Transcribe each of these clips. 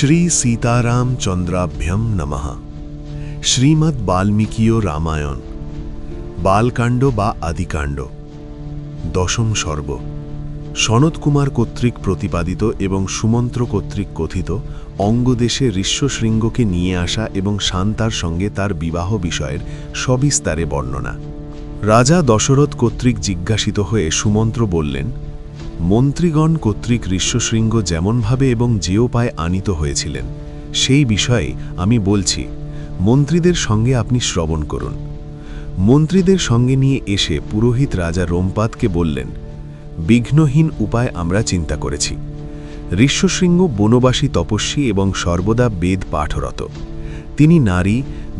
শ্রী সীতারামচন্দ্রাভ্যম নমঃ। শ্রীমদ্ বাল্মীকীয় রামায়ণ বালকাণ্ড বা আদিকাণ্ড দশম সর্গ। সনৎকুমার কর্তৃক প্রতিপাদিত এবং সুমন্ত্র কর্তৃক কথিত অঙ্গদেশে ঋষ্যশৃঙ্গকে নিয়ে আসা এবং শান্তার সঙ্গে তার বিবাহ বিষয়ের সবিস্তারে বর্ণনা। রাজা দশরথ কর্তৃক জিজ্ঞাসিত হয়ে সুমন্ত্র বললেন, মন্ত্রীগণ কর্তৃক ঋষ্যশৃঙ্গ যেমনভাবে এবং যে উপায়ে আনিত হয়েছিলেন সেই বিষয়ে আমি বলছি, মন্ত্রীদের সঙ্গে আপনি শ্রবণ করুন। মন্ত্রীদের সঙ্গে নিয়ে এসে পুরোহিত রাজা রোমপাদকে বললেন, বিঘ্নহীন উপায় আমরা চিন্তা করেছি। ঋষ্যশৃঙ্গ বনবাসী তপস্বী এবং সর্বদা বেদ পাঠরত। তিনি নারী,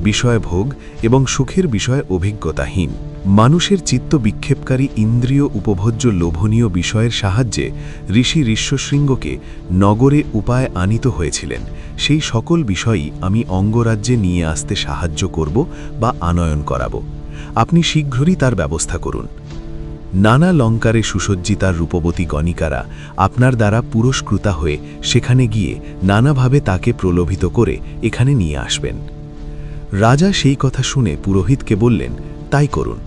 বিষয়ভোগ এবং সুখের বিষয়ে অভিজ্ঞতাহীন। মানুষের চিত্ত বিক্ষেপকারী ইন্দ্রিয় উপভোজ্য লোভনীয় বিষয়ের সাহায্যে ঋষি ঋষ্যশৃঙ্গকে নগরে উপায় আনিত হয়েছিলেন। সেই সকল বিষয়ই আমি অঙ্গরাজ্যে নিয়ে আসতে সাহায্য করব বা আনয়ন করাব। আপনি শীঘ্রই তার ব্যবস্থা করুন। নানা লঙ্কারে সুসজ্জিতা রূপবতী গণিকারা আপনার দ্বারা পুরস্কৃতা হয়ে সেখানে গিয়ে নানাভাবে তাকে প্রলোভিত করে এখানে নিয়ে আসবেন। রাজা সেই কথা শুনে পুরোহিতকে বললেন, তাই করুন।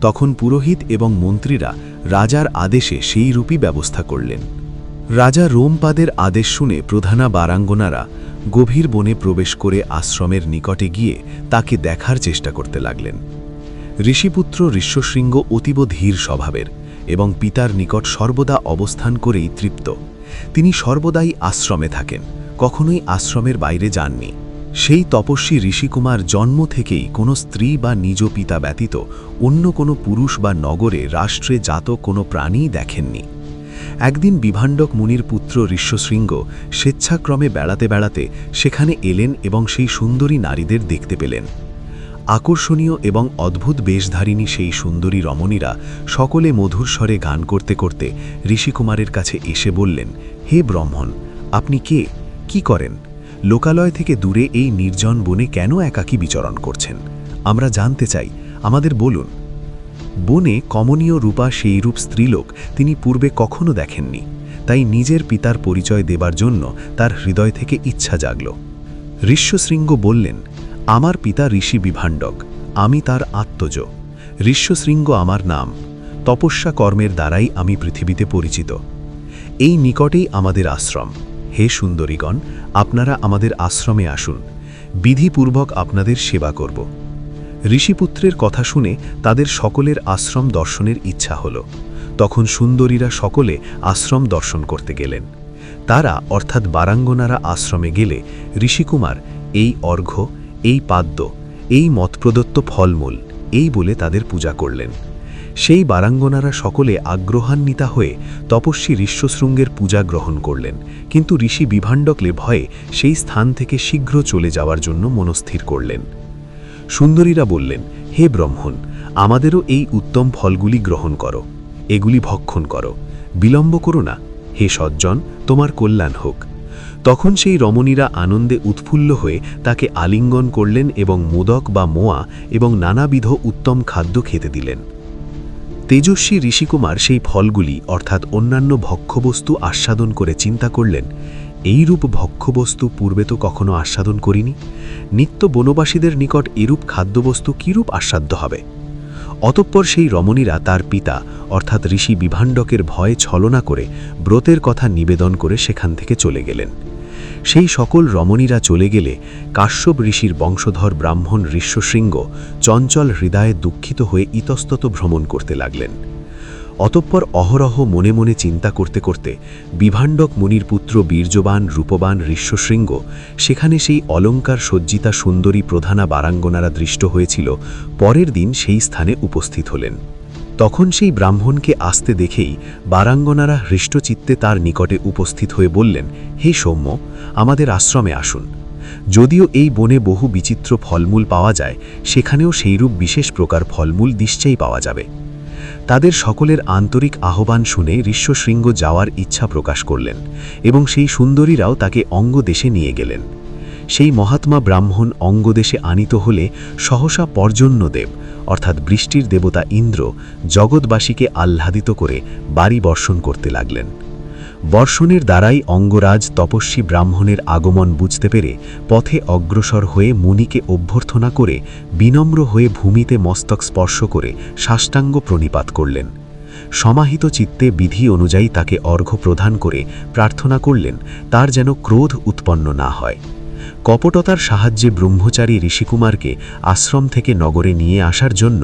তখন পুরোহিত এবং মন্ত্রীরা রাজার আদেশে সেই রূপই ব্যবস্থা করলেন। রাজা রোমপাদের আদেশ শুনে প্রধানা বারাঙ্গনারা গভীর বনে প্রবেশ করে আশ্রমের নিকটে গিয়ে তাকে দেখার চেষ্টা করতে লাগলেন। ঋষিপুত্র ঋষ্যশৃঙ্গ অতীব ধীর স্বভাবের এবং পিতার নিকট সর্বদা অবস্থান করেই তৃপ্ত। তিনি সর্বদাই আশ্রমে থাকেন, কখনোই আশ্রমের বাইরে যাননি। সেই তপস্বী ঋষিকুমার জন্ম থেকেই কোনো স্ত্রী বা নিজ পিতা ব্যতীত অন্য কোনো পুরুষ বা নগরে রাষ্ট্রে জাত কোনো প্রাণীই দেখেননি। একদিন বিভাণ্ডক মুনির পুত্র ঋষ্যশৃঙ্গ স্বেচ্ছাক্রমে বেড়াতে বেড়াতে সেখানে এলেন এবং সেই সুন্দরী নারীদের দেখতে পেলেন। আকর্ষণীয় এবং অদ্ভুত বেশধারিণী সেই সুন্দরী রমণীরা সকলে মধুর স্বরে গান করতে করতে ঋষিকুমারের কাছে এসে বললেন, হে ব্রাহ্মণ, আপনি কে, কি করেন? লোকালয় থেকে দূরে এই নির্জন বনে কেন একাকী বিচরণ করছেন? আমরা জানতে চাই, আমাদের বলুন। বনে কমনীয় রূপা সেই রূপ স্ত্রীলোক তিনি পূর্বে কখনো দেখেননি, তাই নিজের পিতার পরিচয় দেবার জন্য তার হৃদয় থেকে ইচ্ছা জাগল। ঋষ্যশৃঙ্গ বললেন, আমার পিতা ঋষি বিভাণ্ডক, আমি তার আত্মজ। ঋষ্যশৃঙ্গ আমার নাম। তপস্যা কর্মের দ্বারাই আমি পৃথিবীতে পরিচিত। এই নিকটেই আমাদের আশ্রম। হে সুন্দরীগণ, আপনারা আমাদের আশ্রমে আসুন, বিধিপূর্বক আপনাদের সেবা করব। ঋষিপুত্রের কথা শুনে তাদের সকলের আশ্রম দর্শনের ইচ্ছা হল। তখন সুন্দরীরা সকলে আশ্রম দর্শন করতে গেলেন। তারা অর্থাৎ বারাঙ্গনারা আশ্রমে গেলে ঋষিকুমার এই অর্ঘ্য, এই পাদ্য, এই মতপ্রদত্ত ফলমূল এই বলে তাদের পূজা করলেন। সেই বারাঙ্গনারা সকলে আগ্রহান্বিতা হয়ে তপস্বী ঋষ্যশৃঙ্গের পূজা গ্রহণ করলেন, কিন্তু ঋষি বিভাণ্ডকলে ভয়ে সেই স্থান থেকে শীঘ্র চলে যাওয়ার জন্য মনস্থির করলেন। সুন্দরীরা বললেন, হে ব্রাহ্মণ, আমাদেরও এই উত্তম ফলগুলি গ্রহণ করো, এগুলি ভক্ষণ করো, বিলম্ব করো না। হে সজ্জন, তোমার কল্যাণ হোক। তখন সেই রমণীরা আনন্দে উৎফুল্ল হয়ে তাকে আলিঙ্গন করলেন এবং মোদক বা মোয়া এবং নানাবিধ উত্তম খাদ্য খেতে দিলেন। তেজস্বী ঋষিকুমার সেই ফলগুলি অর্থাৎ অন্যান্য ভক্ষ্যবস্তু আস্বাদন করে চিন্তা করলেন, এইরূপ ভক্ষ্যবস্তু পূর্বে তো কখনো আস্বাদন করিনি। নিত্য বনবাসীদের নিকট এরূপ খাদ্যবস্তু কিরূপ আস্বাদ্য হবে? অতঃপর সেই রমণীরা তার পিতা অর্থাৎ ঋষি বিভাণ্ডকের ভয়ে ছলনা করে ব্রতের কথা নিবেদন করে সেখান থেকে চলে গেলেন। সেই সকল রমণীরা চলে গেলে কাশ্যপ ঋষির বংশধর ব্রাহ্মণ ঋষ্যশৃঙ্গ চঞ্চল হৃদয়ে দুঃখিত হয়ে ইতস্তত ভ্রমণ করতে লাগলেন। অতঃপর অহরহ মনে মনে চিন্তা করতে করতে বিভাণ্ডক মুনির পুত্র বীর্যবান রূপবান ঋষ্যশৃঙ্গ সেখানে সেই অলঙ্কার সজ্জিতা সুন্দরী প্রধানা বারাঙ্গনারা দৃষ্ট হয়েছিল, পরের দিন সেই স্থানে উপস্থিত হলেন। তখন সেই ব্রাহ্মণকে আসতে দেখেই বারাঙ্গনারা হৃষ্টচিত্তে তার নিকটে উপস্থিত হয়ে বললেন, হে সৌম্য, আমাদের আশ্রমে আসুন। যদিও এই বনে বহু বিচিত্র ফলমূল পাওয়া যায়, সেখানেও সেইরূপ বিশেষ প্রকার ফলমূল নিশ্চয়ই পাওয়া যাবে। তাদের সকলের আন্তরিক আহ্বান শুনে ঋষ্যশৃঙ্গ যাওয়ার ইচ্ছা প্রকাশ করলেন এবং সেই সুন্দরীরাও তাকে অঙ্গদেশে নিয়ে গেলেন। সেই মহাত্মা ব্রাহ্মণ অঙ্গদেশে আনিত হলে সহসা পর্জন্যদেব অর্থাৎ বৃষ্টির দেবতা ইন্দ্র জগৎবাসীকে আহ্লাদিত করে বাড়ি বর্ষণ করতে লাগলেন। বর্ষণের দ্বারাই অঙ্গরাজ তপস্বী ব্রাহ্মণের আগমন বুঝতে পেরে পথে অগ্রসর হয়ে মুনিকে অভ্যর্থনা করে বিনম্র হয়ে ভূমিতে মস্তক স্পর্শ করে সাষ্টাঙ্গ প্রণিপাত করলেন। সমাহিত চিত্তে বিধি অনুযায়ী তাকে অর্ঘ্য প্রদান করে প্রার্থনা করলেন তার যেন ক্রোধ উৎপন্ন না হয়। কপটতার সাহায্যে ব্রহ্মচারী ঋষিকুমারকে আশ্রম থেকে নগরে নিয়ে আসার জন্য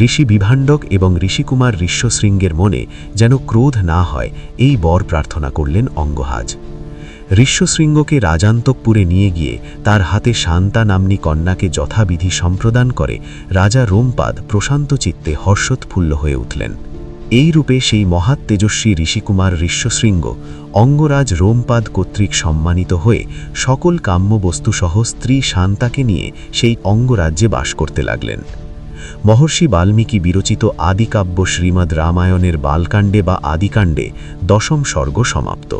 ঋষি বিভাণ্ডক এবং ঋষিকুমার ঋষ্যশৃঙ্গের মনে যেন ক্রোধ না হয় এই বর প্রার্থনা করলেন অঙ্গহাজ। ঋষ্যশৃঙ্গকে রাজান্তকপুরে নিয়ে গিয়ে তার হাতে শান্তা নাম্নী কন্যাকে যথাবিধি সম্প্রদান করে রাজা রোমপাদ প্রশান্ত চিত্তে হর্ষোৎফুল্ল হয়ে উঠলেন। এই রূপে সেই মহাত তেজস্বী ঋষিকুমার ঋষ্যশৃঙ্গ অঙ্গরাজ রোমপাদ কর্তৃক সম্মানিত হয়ে সকল কাম্য বস্তুসহ স্ত্রী শান্তাকে নিয়ে সেই অঙ্গরাজ্যে বাস করতে লাগলেন। মহর্ষি বাল্মীকি বিরচিত আদিকাব্য শ্রীমদ্ রামায়ণের বালকাণ্ডে বা আদিকাণ্ডে 10ম সর্গ সমাপ্ত।